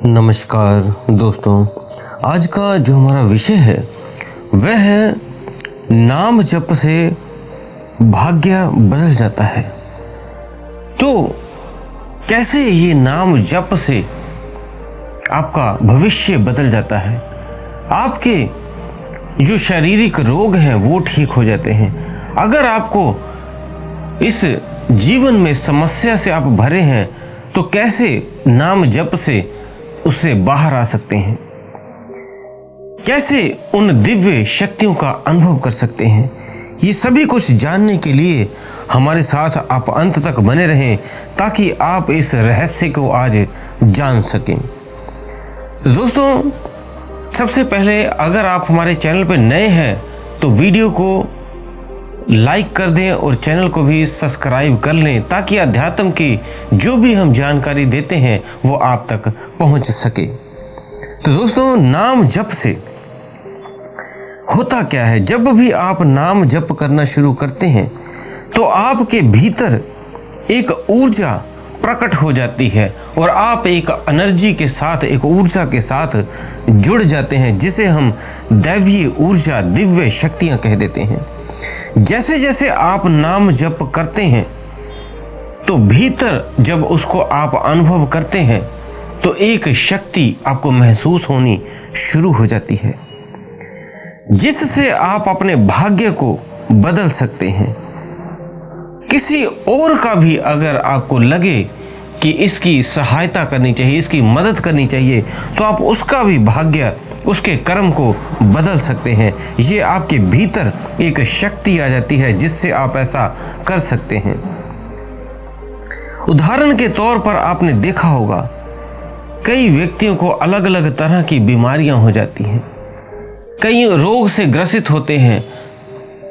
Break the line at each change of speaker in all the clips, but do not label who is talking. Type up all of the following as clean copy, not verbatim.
नमस्कार दोस्तों, आज का जो हमारा विषय है वह है नाम जप से भाग्य बदल जाता है। तो कैसे ये नाम जप से आपका भविष्य बदल जाता है, आपके जो शारीरिक रोग हैं वो ठीक हो जाते हैं। अगर आपको इस जीवन में समस्या से आप भरे हैं तो कैसे नाम जप से उससे बाहर आ सकते हैं, कैसे उन दिव्य शक्तियों का अनुभव कर सकते हैं, ये सभी कुछ जानने के लिए हमारे साथ आप अंत तक बने रहें ताकि आप इस रहस्य को आज जान सकें। दोस्तों, सबसे पहले अगर आप हमारे चैनल पर नए हैं तो वीडियो को लाइक कर दें और चैनल को भी सब्सक्राइब कर लें ताकि अध्यात्म की जो भी हम जानकारी देते हैं वो आप तक पहुंच सके। तो दोस्तों, नाम जप से होता क्या है, जब भी आप नाम जप करना शुरू करते हैं तो आपके भीतर एक ऊर्जा प्रकट हो जाती है और आप एक एनर्जी के साथ, एक ऊर्जा के साथ जुड़ जाते हैं जिसे हम दैवीय ऊर्जा, दिव्य शक्तियां कह देते हैं। जैसे जैसे आप नाम जप करते हैं तो भीतर जब उसको आप अनुभव करते हैं तो एक शक्ति आपको महसूस होनी शुरू हो जाती है जिससे आप अपने भाग्य को बदल सकते हैं। किसी और का भी अगर आपको लगे कि इसकी सहायता करनी चाहिए, इसकी मदद करनी चाहिए, तो आप उसका भी भाग्य, उसके कर्म को बदल सकते हैं। ये आपके भीतर एक शक्ति आ जाती है जिससे आप ऐसा कर सकते हैं। उदाहरण के तौर पर आपने देखा होगा कई व्यक्तियों को अलग अलग तरह की बीमारियां हो जाती हैं, कई रोग से ग्रसित होते हैं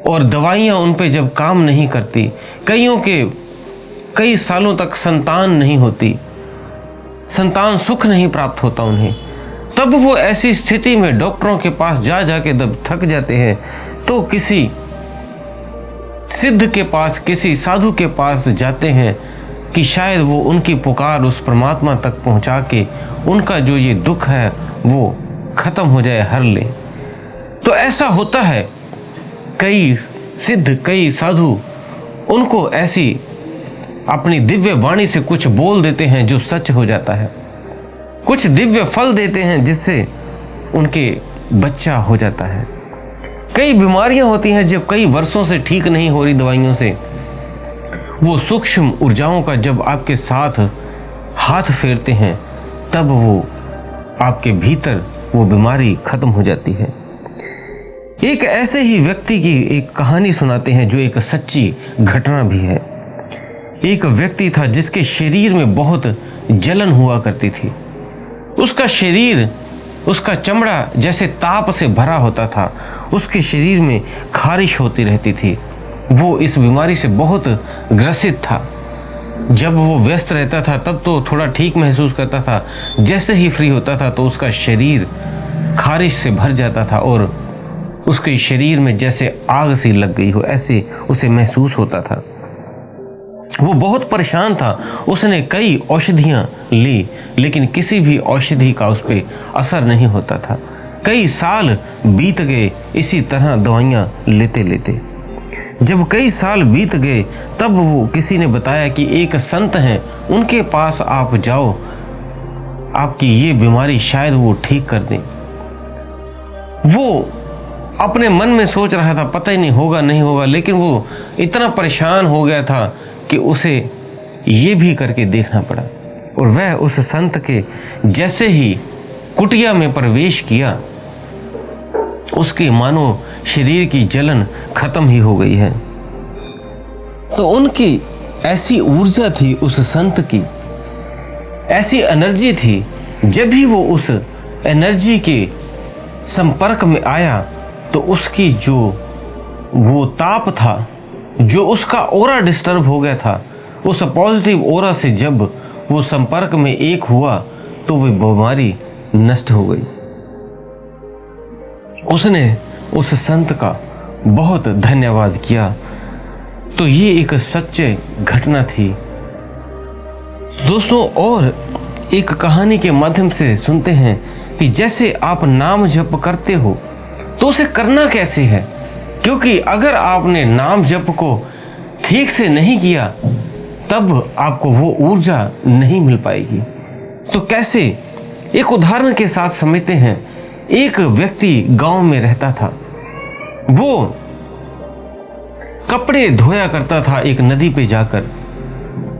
और दवाइयां उन पे जब काम नहीं करती, कईयों के कई सालों तक संतान नहीं होती, संतान सुख नहीं प्राप्त होता उन्हें, तब वो ऐसी स्थिति में डॉक्टरों के पास जाके जब थक जाते हैं तो किसी सिद्ध के पास, किसी साधु के पास जाते हैं कि शायद वो उनकी पुकार उस परमात्मा तक पहुंचा के उनका जो ये दुख है वो खत्म हो जाए, हर ले। तो ऐसा होता है, कई सिद्ध, कई साधु उनको ऐसी अपनी दिव्य वाणी से कुछ बोल देते हैं जो सच हो जाता है, कुछ दिव्य फल देते हैं जिससे उनके बच्चा हो जाता है। कई बीमारियां होती हैं जो कई वर्षों से ठीक नहीं हो रही दवाइयों से, वो सूक्ष्म ऊर्जाओं का जब आपके साथ हाथ फेरते हैं तब वो आपके भीतर वो बीमारी खत्म हो जाती है। एक ऐसे ही व्यक्ति की एक कहानी सुनाते हैं जो एक सच्ची घटना भी है। एक व्यक्ति था जिसके शरीर में बहुत जलन हुआ करती थी। उसका शरीर, उसका चमड़ा जैसे ताप से भरा होता था, उसके शरीर में खारिश होती रहती थी। वो इस बीमारी से बहुत ग्रसित था। जब वो व्यस्त रहता था तब तो थोड़ा ठीक महसूस करता था, जैसे ही फ्री होता था तो उसका शरीर खारिश से भर जाता था और उसके शरीर में जैसे आग सी लग गई हो, ऐसे उसे महसूस होता था। वो बहुत परेशान था। उसने कई औषधियां ली लेकिन किसी भी औषधि का उस पर असर नहीं होता था। कई साल बीत गए इसी तरह दवाइयां लेते लेते। जब कई साल बीत गए तब वो किसी ने बताया कि एक संत हैं, उनके पास आप जाओ, आपकी ये बीमारी शायद वो ठीक कर दें। वो अपने मन में सोच रहा था पता ही नहीं होगा नहीं होगा, लेकिन वो इतना परेशान हो गया था कि उसे ये भी करके देखना पड़ा। और वह उस संत के जैसे ही कुटिया में प्रवेश किया, उसके मानो शरीर की जलन खत्म ही हो गई है। तो उनकी ऐसी ऊर्जा थी, उस संत की ऐसी एनर्जी थी, जब भी वो उस एनर्जी के संपर्क में आया तो उसकी जो वो ताप था, जो उसका ऑरा डिस्टर्ब हो गया था, उस पॉजिटिव ऑरा से जब वो संपर्क में एक हुआ तो वो बीमारी नष्ट हो गई। उसने उस संत का बहुत धन्यवाद किया। तो ये एक सच्चे घटना थी दोस्तों। और एक कहानी के माध्यम से सुनते हैं कि जैसे आप नाम जप करते हो तो उसे करना कैसे है, क्योंकि अगर आपने नाम जप को ठीक से नहीं किया तब आपको वो ऊर्जा नहीं मिल पाएगी। तो कैसे, एक उदाहरण के साथ समझते हैं। एक व्यक्ति गांव में रहता था। वो कपड़े धोया करता था एक नदी पे जाकर।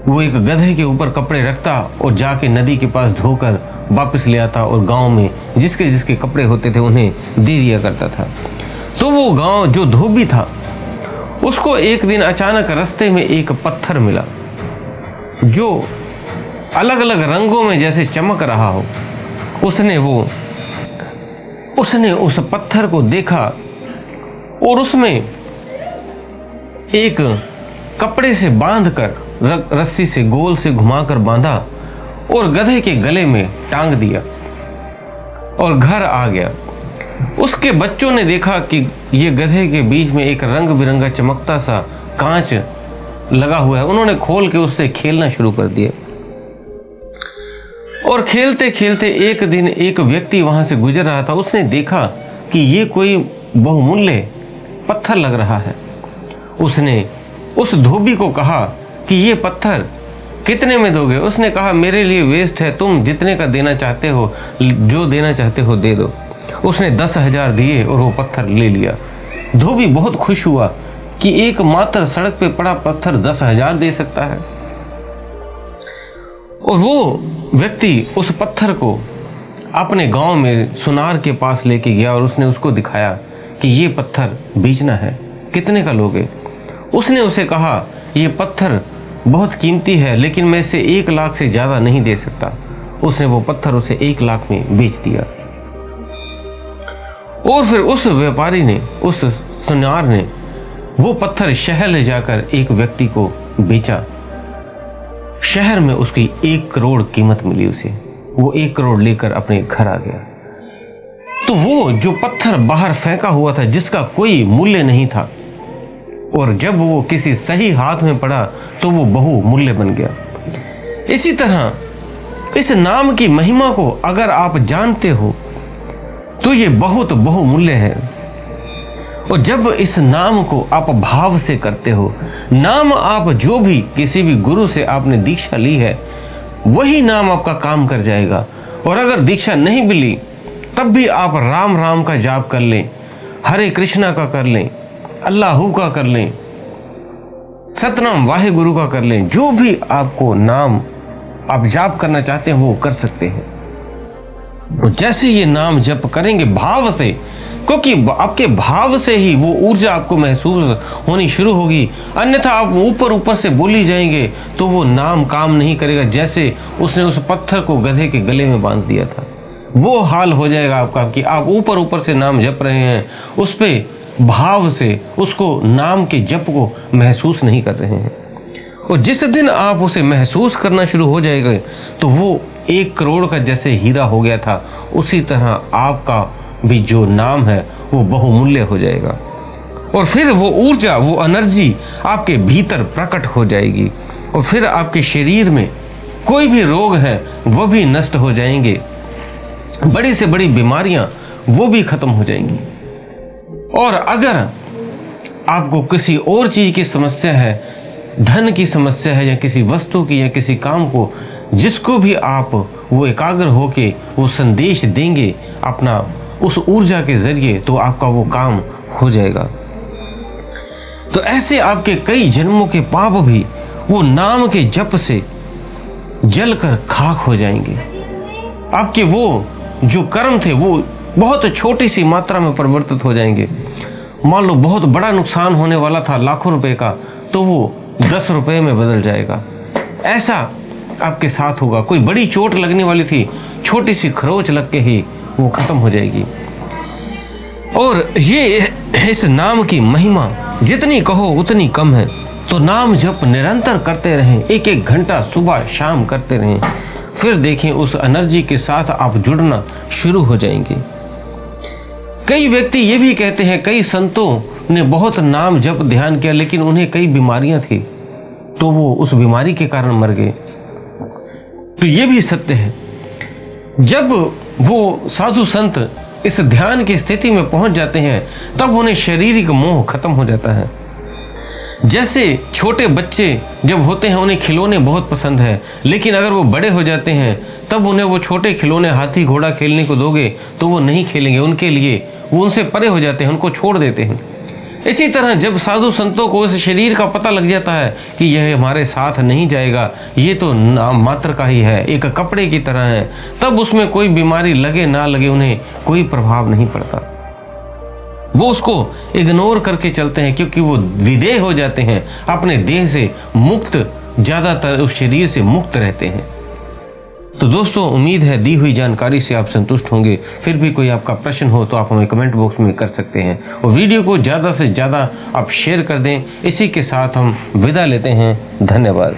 वो एक गधे के ऊपर कपड़े रखता और जाके नदी के पास धोकर वापस ले आता और गांव में जिसके जिसके कपड़े होते थे उन्हें दे दिया करता था। तो वो गांव जो धोबी था उसको एक दिन अचानक रास्ते में एक पत्थर मिला जो अलग अलग रंगों में जैसे चमक रहा हो। उसने उस पत्थर को देखा और उसमें एक कपड़े से बांधकर रस्सी से गोल से घुमाकर बांधा और गधे के गले में टांग दिया और घर आ गया। उसके बच्चों ने देखा कि ये गधे के बीच में एक रंग बिरंगा चमकता सा कांच लगा हुआ है। उन्होंने खोल के उससे खेलना शुरू कर दिया और खेलते खेलते एक दिन एक व्यक्ति वहां से गुजर रहा था। उसने देखा कि ये कोई बहुमूल्य पत्थर लग रहा है। उसने उस धोबी को कहा कि ये पत्थर कितने में दोगे? उसने कहा मेरे लिए वेस्ट है, तुम जितने का देना चाहते हो, जो देना चाहते हो दे दो। उसने 10,000 दिए और वो पत्थर ले लिया। धोबी बहुत खुश हुआ कि एक मात्र सड़क पे पड़ा पत्थर 10,000 दे सकता है। और वो व्यक्ति उस पत्थर को अपने गांव में सुनार के पास लेके गया और उसने उसको दिखाया कि ये पत्थर बेचना है, कितने का लोगे? उसने उसे कहा ये पत्थर बहुत कीमती है लेकिन मैं इसे 1 लाख से ज़्यादा नहीं दे सकता। उसने वो पत्थर उसे 1 लाख में बेच दिया। और फिर उस व्यापारी ने, उस सुनार ने वो पत्थर शहर ले जाकर एक व्यक्ति को बेचा। शहर में उसकी 1 करोड़ कीमत मिली उसे। वो 1 करोड़ लेकर अपने घर आ गया। तो वो जो पत्थर बाहर फेंका हुआ था जिसका कोई मूल्य नहीं था, और जब वो किसी सही हाथ में पड़ा तो वो बहुमूल्य बन गया। इसी तरह इस नाम की महिमा को अगर आप जानते हो तो ये बहुत बहुमूल्य है। और जब इस नाम को आप भाव से करते हो, नाम आप जो भी किसी भी गुरु से आपने दीक्षा ली है वही नाम आपका काम कर जाएगा। और अगर दीक्षा नहीं भी ली तब भी आप राम राम का जाप कर लें, हरे कृष्णा का कर लें, अल्लाहू का कर लें, सतनाम वाहे गुरु का कर लें, जो भी आपको नाम आप जाप करना चाहते हैं वो कर सकते हैं। तो जैसे ये नाम जप करेंगे भाव से, क्योंकि आपके भाव से ही वो ऊर्जा आपको महसूस होनी शुरू होगी। अन्यथा आप ऊपर ऊपर से बोली जाएंगे तो वो नाम काम नहीं करेगा। जैसे उसने उस पत्थर को गधे के गले में बांध दिया था, वो हाल हो जाएगा आपका कि आप ऊपर ऊपर से नाम जप रहे हैं, उस पे भाव से उसको नाम के जप को महसूस नहीं कर रहे हैं। और जिस दिन आप उसे महसूस करना शुरू हो जाएगा तो वो 1 करोड़ का जैसे हीरा हो गया था, उसी तरह आपका भी जो नाम है वो बहुमूल्य हो जाएगा। और फिर वो ऊर्जा, वो एनर्जी आपके भीतर प्रकट हो जाएगी और फिर आपके शरीर में कोई भी रोग है वो भी नष्ट हो जाएंगे, बड़ी से बड़ी बीमारियां वो भी खत्म हो जाएंगी। और अगर आपको किसी और चीज की समस्या है, धन की समस्या है या किसी वस्तु की या किसी काम को, जिसको भी आप वो एकाग्र होके वो संदेश देंगे अपना उस ऊर्जा के जरिए, तो आपका वो काम हो जाएगा। तो ऐसे आपके कई जन्मों के पाप भी वो नाम के जप से जलकर खाक हो जाएंगे। आपके वो जो कर्म थे वो बहुत छोटी सी मात्रा में परिवर्तित हो जाएंगे। मान लो बहुत बड़ा नुकसान होने वाला था लाखों रुपए का, तो वो 10 रुपए में बदल जाएगा। ऐसा आपके साथ होगा। कोई बड़ी चोट लगने वाली थी, छोटी सी खरोच लग के ही वो खत्म हो जाएगी। और ये इस नाम की महिमा जितनी कहो उतनी कम है। तो नाम जप निरंतर करते रहें, 1-1 घंटा सुबह शाम करते रहें। फिर देखें उस एनर्जी के साथ आप जुड़ना शुरू हो जाएंगे। कई व्यक्ति ये भी कहते हैं, कई संतों ने बहुत नाम जप ध्यान किया लेकिन उन्हें कई बीमारियां थी तो वो उस बीमारी के कारण मर गए। तो ये भी सत्य है। जब वो साधु संत इस ध्यान की स्थिति में पहुंच जाते हैं तब उन्हें शारीरिक मोह खत्म हो जाता है। जैसे छोटे बच्चे जब होते हैं उन्हें खिलौने बहुत पसंद है, लेकिन अगर वो बड़े हो जाते हैं तब उन्हें वो छोटे खिलौने हाथी घोड़ा खेलने को दोगे तो वो नहीं खेलेंगे, उनके लिए वो उनसे परे हो जाते हैं, उनको छोड़ देते हैं। इसी तरह जब साधु संतों को इस शरीर का पता लग जाता है कि यह हमारे साथ नहीं जाएगा, ये तो नाम मात्र का ही है, एक कपड़े की तरह है, तब उसमें कोई बीमारी लगे ना लगे उन्हें कोई प्रभाव नहीं पड़ता। वो उसको इग्नोर करके चलते हैं क्योंकि वो विदेह हो जाते हैं, अपने देह से मुक्त, ज्यादातर उस शरीर से मुक्त रहते हैं। तो दोस्तों, उम्मीद है दी हुई जानकारी से आप संतुष्ट होंगे। फिर भी कोई आपका प्रश्न हो तो आप हमें कमेंट बॉक्स में कर सकते हैं और वीडियो को ज़्यादा से ज़्यादा आप शेयर कर दें। इसी के साथ हम विदा लेते हैं। धन्यवाद।